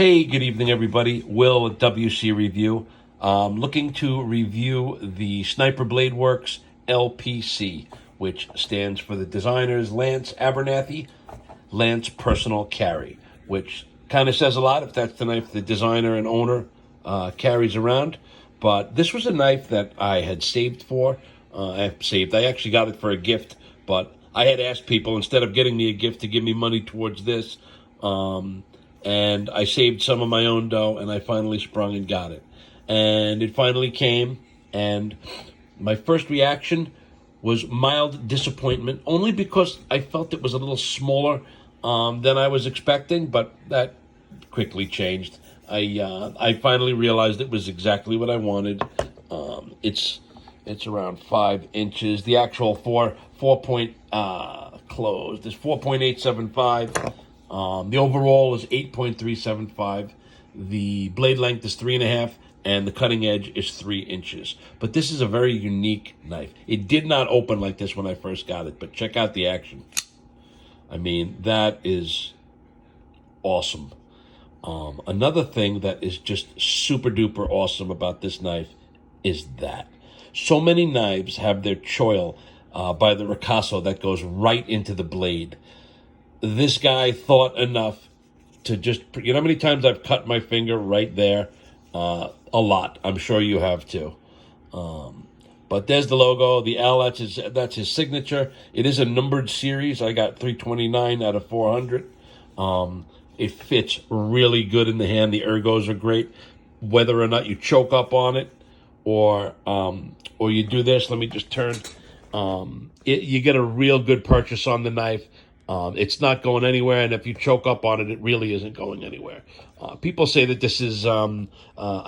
Hey, good evening, everybody. Will at WC Review. Looking to review the Sniper Bladeworks LPC, which stands for the designers Lance Abernathy, Lance Personal Carry, which kind of says a lot if that's the knife the designer and owner carries around. But this was a knife that I had saved for. I actually got it for a gift, but I had asked people instead of getting me a gift to give me money towards this. And I saved some of my own dough, and I finally sprung and got it. And it finally came, and my first reaction was mild disappointment, only because I felt it was a little smaller than I was expecting, but that quickly changed. I finally realized it was exactly what I wanted. It's around 5 inches. The actual four-point closed is 4.875. The overall is 8.375. The blade length is 3.5, and the cutting edge is 3 inches. But this is a very unique knife. It did not open like this when I first got it, but check out the action. I mean, that is awesome. Another thing that is just super duper awesome about this knife is that so many knives have their choil by the ricasso that goes right into the blade. This guy thought enough to just, you know how many times I've cut my finger right there? A lot. I'm sure you have too. But there's the logo, the L, that's his signature. It is a numbered series. I got 329 out of 400. It fits really good in the hand. The ergos are great. Whether or not you choke up on it or you do this, let me just turn. You get a real good purchase on the knife. It's not going anywhere, and if you choke up on it, it really isn't going anywhere. People say that this is a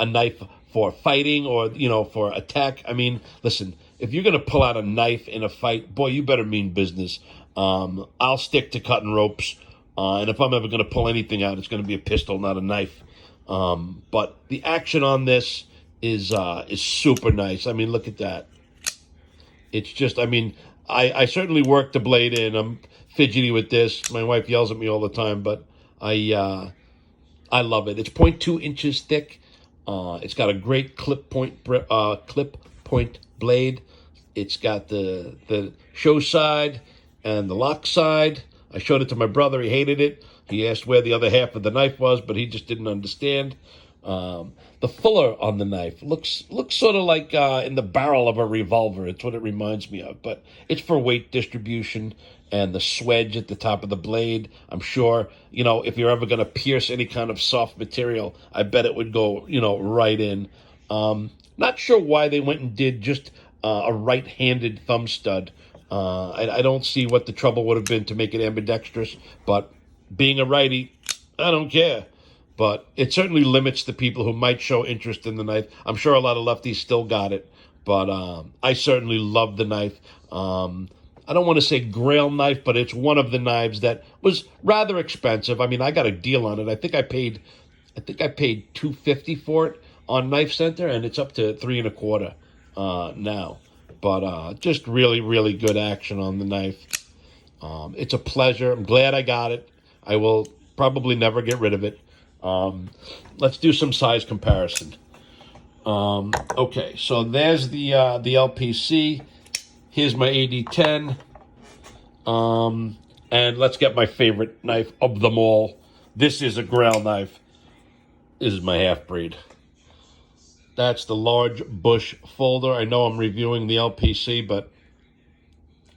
knife for fighting or, for attack. I mean, listen, if you're going to pull out a knife in a fight, boy, you better mean business. I'll stick to cutting ropes, and if I'm ever going to pull anything out, it's going to be a pistol, not a knife. But the action on this is super nice. I mean, look at that. It's just, I mean, I certainly work the blade in. I'm fidgety with this. My wife yells at me all the time, but I love it. It's 0.2 inches thick. It's got a great clip point blade. It's got the show side and the lock side. I showed it to my brother. He hated it. He asked where the other half of the knife was, but he just didn't understand. The fuller on the knife looks sort of like in the barrel of a revolver. It's what it reminds me of, but it's for weight distribution. And the swedge at the top of the blade, I'm sure, if you're ever going to pierce any kind of soft material, I bet it would go, right in. Not sure why they went and did just a right-handed thumb stud. I don't see what the trouble would have been to make it ambidextrous, but being a righty, I don't care. But it certainly limits the people who might show interest in the knife. I'm sure a lot of lefties still got it, but I certainly love the knife. I don't want to say grail knife, but it's one of the knives that was rather expensive. I mean, I got a deal on it. I think I paid $250 for it on Knife Center, and it's up to $325 now. But just really, really good action on the knife. It's a pleasure. I'm glad I got it. I will probably never get rid of it. Let's do some size comparison. Okay, so there's the LPC. Here's my AD-10. And let's get my favorite knife of them all. This is a Grail knife. This is my half-breed. That's the large bush folder. I know I'm reviewing the LPC, but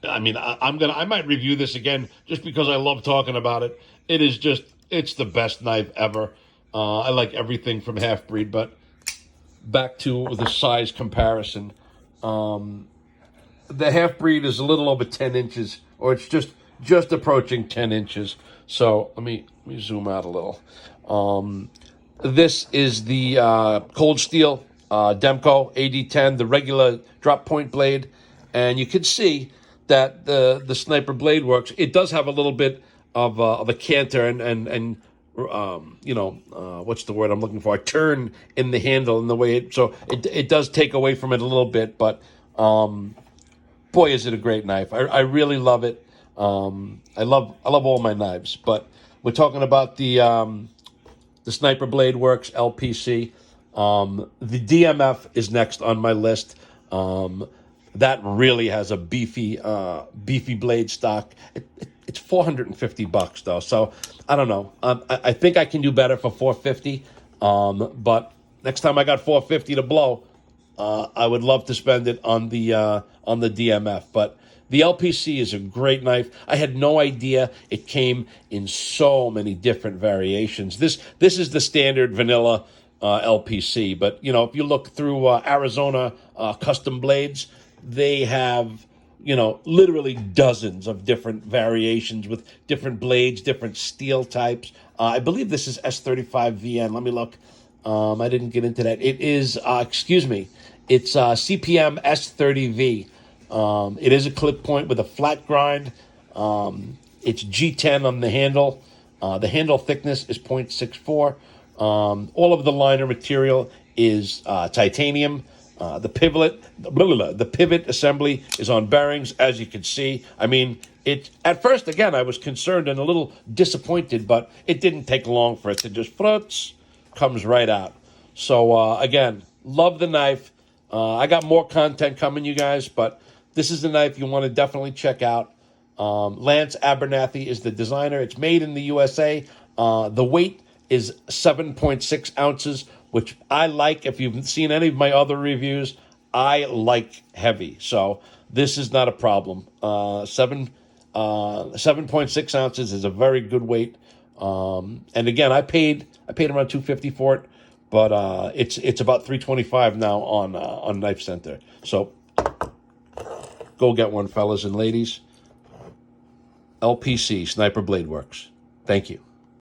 I mean, I might review this again just because I love talking about it. It's the best knife ever. I like everything from half-breed, but back to the size comparison. The half-breed is a little over 10 inches, or it's just approaching 10 inches. So let me zoom out a little. This is the Cold Steel Demko AD-10, the regular drop point blade. And you can see that the Sniper Bladeworks, it does have a little bit of a canter and what's the word I'm looking for? A turn in the handle and the way it does take away from it a little bit, but boy, is it a great knife. I really love it. I love all my knives, but we're talking about the the Sniper Bladeworks LPC. The DMF is next on my list. That really has a beefy blade stock. It's $450 though, so I don't know. I think I can do better for $450. But next time I got $450 to blow, I would love to spend it on the DMF. But the LPC is a great knife. I had no idea it came in so many different variations. This is the standard vanilla LPC, but you know, if you look through Arizona custom blades, they have, you know, literally dozens of different variations with different blades, different steel types. I believe this is S35VN. Let me look. I didn't get into that. It is, excuse me, it's CPM S30V. It is a clip point with a flat grind. It's G10 on the handle. The handle thickness is 0.64. All of the liner material is titanium. The pivot assembly is on bearings, as you can see. I mean, it at first, again, I was concerned and a little disappointed, but it didn't take long for it to just comes right out. So again, love the knife. I got more content coming, you guys, but this is the knife you want to definitely check out. Lance Abernathy is the designer. It's made in the USA. The weight is 7.6 ounces, which I like. If you've seen any of my other reviews, I like heavy. So this is not a problem. 7.6 ounces is a very good weight. And again, I paid around $250 for it, but it's about $325 now on Knife Center. So go get one, fellas and ladies. LPC, Sniper Bladeworks. Thank you.